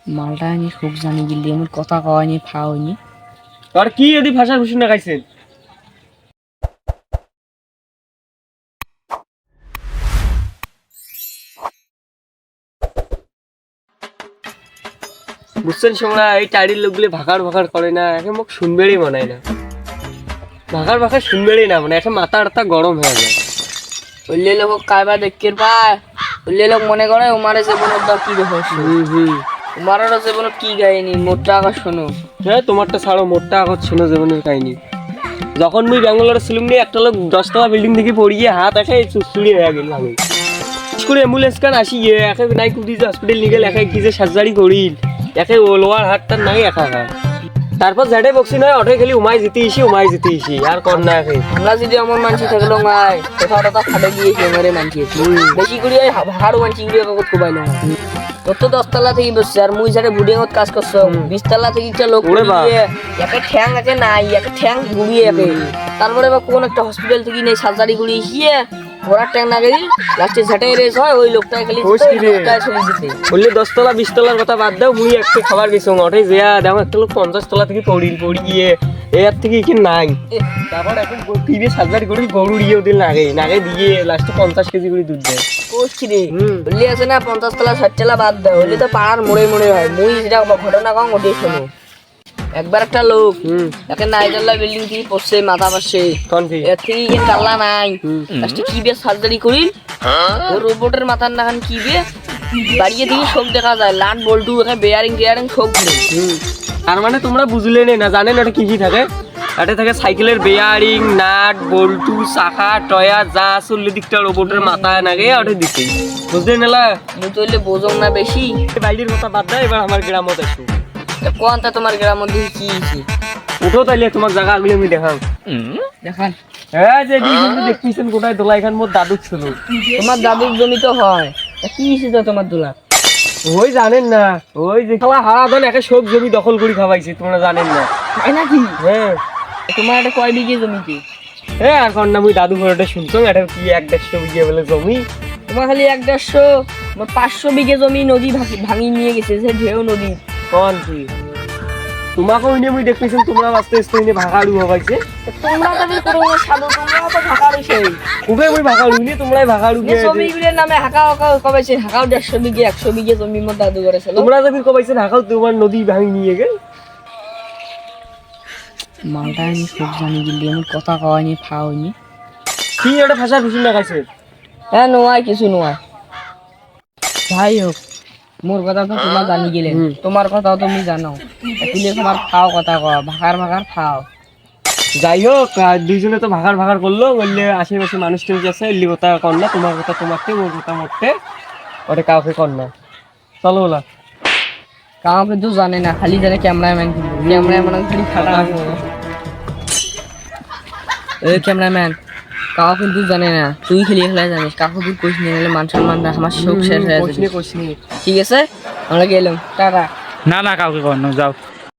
মালটা আনি খুব জানি গিলি আমার কথা কয়নি ফাওনি আর কি যদি ভাষার ভূষণ দেখাইছেন বুঝছেন তোমরা এই টাইডির লোকগুলি ভাগার ভাগার করে না একে মুখ শুনবেড়ই মনায় না ভাগার ভাগার শুনবেড়ই না মানে একে মাথা আড়তা গরম হয়ে যায় বললে লোক কাইবা দেখতে পায় বললে লোক মনে করে উমারে জীবনের দা কি রহস্য উমারের জীবন কি গায়নি মোটা আকাশ শোনো হ্যাঁ তোমারটা ছাড়ো মোটটা আগত শোনো জীবনের কাহিনী যখন মুই ব্যাঙ্গালোরে ছিলাম নি একটা লোক 10 তলা বিল্ডিং থেকে পড়িয়ে হাত একে চুচুড়ি হয়ে গেল আমি স্কুলে অ্যাম্বুলেন্স কান আসি একে নাই কুদি যে হসপিটাল নিয়ে গেল একে কি যে সার্জারি করিল একে লোয়ার হাতটার নাই একা হাত তারপর ঝাড়ে বক্সি নয় অটো খেলি উমাই জিতে ইসি আর কর না একে আমরা যদি এমন মানসি থাকলো নাই কোথাও তা ফাটে গিয়ে মেরে মানছি বেশি করে ভাড় মানছি গিয়ে কাকত কোবাইল তোর তো 10 তলা থেকে বসছে আর মুই যারে বুডিংত কাজ করছো 20 তলা থেকে একটা লোক গিয়ে একে ঠ্যাং আছে নাই একে ঠ্যাং ঘুরিয়ে একে তারপরে বা কোন একটা হসপিটাল থেকে নেই সার্জারি করিয়ে গিয়ে ঘোড়ার ট্যাং না গেলি লাস্টে ঝাঁটাই রেস হয় ওই লোকটা খালি বললে 10 তলা 20 তলার কথা বাদ দাও মুই একটা খাবার গেছি অটো যা দেখো একটা লোক 50 তলা থেকে পড়ি গিয়ে এর থেকে কি নাই তারপর এখন টিভি সার্জারি করি গরু দিয়েও দিল নাগে দিয়ে লাস্টে 50 কেজি করে দুধ দেয় কোষ্ঠী রে বললি আছে না 50 তলা 60 তলা বাদ দাও হলে তো পাড়ার মোড়ে মোড়ে হয় মুই যেটা ঘটনা কম ওটাই শোনো একবার একটা লোক একে নাইজাল্লা বিল্ডিং থেকে পড়ছে মাথা পাশে এর থেকে ইয়ে কাল্লা নাই লাস্টে কি বে সার্জারি করিল ও রোবটের মাথার নাখান কি বে বাড়িয়ে দিয়ে শোক দেখা যায় লাট বল্টু এখানে বেয়ারিং শোক ঘুরে তার মানে তোমরা বুঝলে না জানেন ওটা কি কি থাকে এটা থাকে সাইকেলের বেয়ারিং নাট বল্টু চাকা টয়া যা চললে দিকটা রোবটের মাথা নাগে ওটা দিতে বুঝলে না মুই তো হইলে বোঝং না বেশি বাইরের কথা বাদ দাও এবার আমার গ্রামত আসো কোনটা তোমার গ্রামের মধ্যে কি আছে উঠো তাইলে তোমার জায়গা আমি দেখাম দেখান হ্যাঁ যে দেখতেছেন কোথায় দোলা এখান মোর দাদুর ছিল তোমার দাদুর জমি তো হয় কি হয়েছে তোমার দোলা ওই জানেন না ওই যে খাওয়া হারা ধান একে সব জমি দখল করে খাওয়াইছে তোমরা জানেন না তাই নাকি হ্যাঁ তোমার এটা কয় বিঘে জমিতে হ্যাঁ আর কন্যা মুই দাদু ঘরটা শুনছো এটা কি 1-1.5 বিঘে বলে জমি তোমার খালি 1-1.5 মোট 500 বিঘে জমি নদী ভাঙি নিয়ে গেছে যে ঢেউ নদী কোন কি তোমাকে ওই নিয়ে মুই দেখতেছেন তোমরা আস্তে আস্তে এনে ভাগাড়ু হবাইছে তোমরা তাদের করো সাধু তোমরা তো ভাগা রইছে কুবে মুই ভাগাড়ু নি তোমরাই ভাগাড়ু এই জমিগুলোর নামে হাকা কবাইছে হাকাও 150 বিঘে 100 বিঘে জমি মোর দাদু করেছিল তোমরা যদি কবাইছেন হাকাও তোমার নদী ভাঙি নিয়ে গেল মালটা আমি খুব জানি গিলি আমার কথা কয়নি ফাওনি কি এটা ভাষা ভীষণ দেখাইছে হ্যাঁ নোয়াই কিছু নোয়াই যাই হোক মোর কথা তো তোমরা জানি গেলেন তোমার কথাও তুমি জানো এগুলি তোমার খাও কথা কয় ভাগার খাও যাই হোক দুইজনে তো ভাগার করলো বললে আশেপাশে মানুষ টেনে আছে এলি কথা কর না তোমার কথা তোমাকে ওর কথা মরতে ওটা কাউকে কর না চলো ওলা কাউকে তো জানে না খালি জানে ক্যামেরাম্যান খালি খাটা এই ক্যামেরাম্যান কাউ কিন্তু জানে না তুই খেলি খেলা জানিস কাকু তুই কইস নিয়ে মান সম্মান রাখ আমার শোক শেষ হয়ে যাবে কোশনি ঠিক আছে আমরা গেলাম টাটা না কাউকে কর না যাও